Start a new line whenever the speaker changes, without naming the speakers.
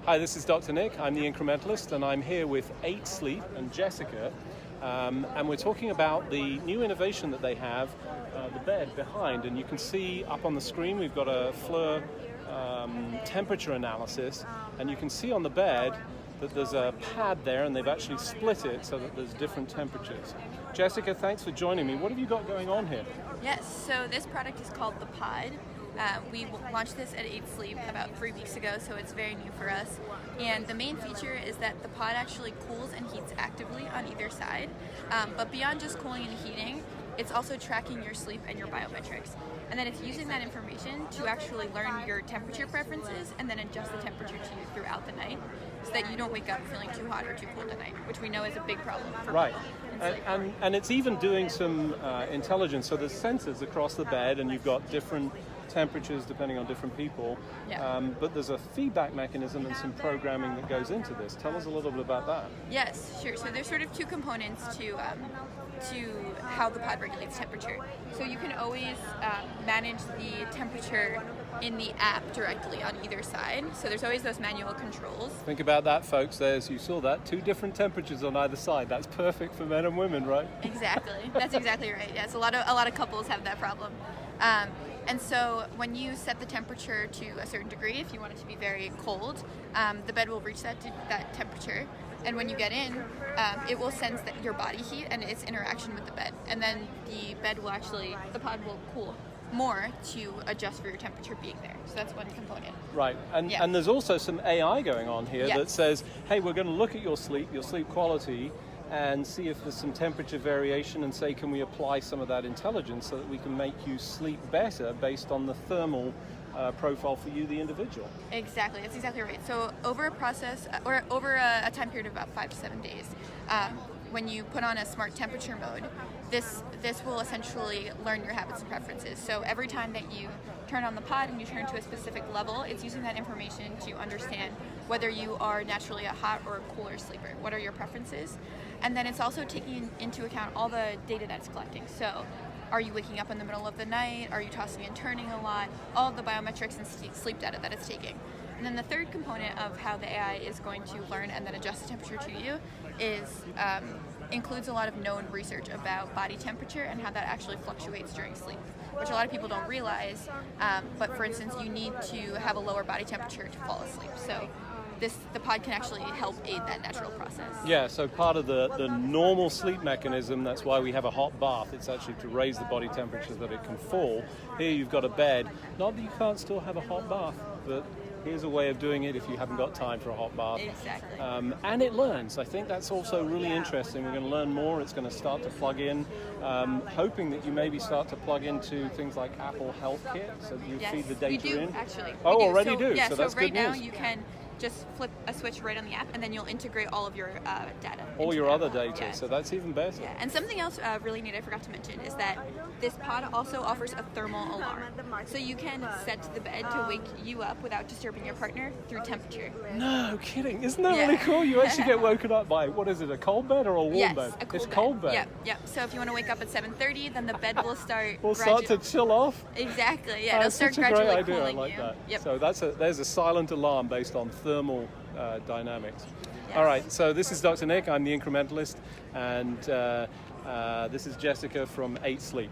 Hi, this is Dr. Nick. I'm the incrementalist, and I'm here with 8 Sleep and Jessica, and we're talking about the new innovation that they have, the bed behind. And you can see up on the screen we've got a FLIR temperature analysis, and you can see on the bed that there's a pad there, and they've actually split it so that there's different temperatures. Jessica, thanks for joining me. What have you got going on here?
Yes, so this product is called the Pod. We launched this at 8 Sleep about 3 weeks ago, so it's very new for us. And the main feature is that the pod actually cools and heats actively on either side. But beyond just cooling and heating, it's also tracking your sleep and your biometrics. And then it's using that information to actually learn your temperature preferences and then adjust the temperature to you throughout the night so that you don't wake up feeling too hot or too cold at night, which we know is a big problem for people.
And it's even doing some intelligence. So there's sensors across the bed, and you've got different temperatures depending on different people.
Yeah.
But there's a feedback mechanism and some programming that goes into this. Tell us a little bit about that.
Yes, sure. So there's sort of two components to how the pod regulates temperature. So you can always manage the temperature in the app directly on either side. So there's always those manual controls.
Think about that, folks. You saw that, 2 different temperatures on either side. That's perfect for men and women, right?
Exactly. That's exactly right. Yes, a lot of couples have that problem. And so when you set the temperature to a certain degree, if you want it to be very cold, the bed will reach that temperature. And when you get in, it will sense that your body heat and its interaction with the bed. And then the pod will cool more to adjust for your temperature being there. So that's one component.
Right, and there's also some AI going on here that says, hey, we're going to look at your sleep quality, and see if there's some temperature variation, and say, can we apply some of that intelligence so that we can make you sleep better based on the thermal profile for you, the individual.
Exactly, that's exactly right. So over a time period of about 5 to 7 days, when you put on a smart temperature mode, this will essentially learn your habits and preferences. So every time that you turn on the pod and you turn to a specific level, it's using that information to understand whether you are naturally a hot or a cooler sleeper. What are your preferences? And then it's also taking into account all the data that it's collecting. So are you waking up in the middle of the night? Are you tossing and turning a lot? All of the biometrics and sleep data that it's taking. And then the third component of how the AI is going to learn and then adjust the temperature to you includes a lot of known research about body temperature and how that actually fluctuates during sleep, which a lot of people don't realize. But for instance, you need to have a lower body temperature to fall asleep. So the pod can actually help aid that natural process.
Yeah, so part of the normal sleep mechanism, that's why we have a hot bath. It's actually to raise the body temperature so that it can fall. Here you've got a bed. Not that you can't still have a hot bath, but here's a way of doing it if you haven't got time for a hot bath.
Exactly.
And it learns. I think that's also really interesting. We're going to learn more. It's going to start to plug in, hoping that you maybe start to plug into things like Apple Health Kit, so that you feed the data in.
We do, actually.
Oh, already do?
Yeah,
so that's
right
good news.
now you can just flip a switch right on the app, and then you'll integrate all of your data.
All your other data, so that's even better.
Yeah, and something else really neat I forgot to mention is that this pod also offers a thermal alarm. So you can set the bed to wake you up without disturbing your partner through temperature.
No kidding. Isn't that really cool? You actually get woken up by, what is it, a cold bed or a warm bed?
A cold
it's
bed.
Cold bed.
Yep. So if you want to wake up at 7:30, then the bed will start
start to chill off?
Exactly, yeah. It'll start
such a great
gradually
idea.
cooling
I like
you.
that.
Yep.
So there's a silent alarm based on thermal dynamics.
Yes.
All right, so this is Dr. Nick. I'm the incrementalist, and this is Jessica from 8 Sleep.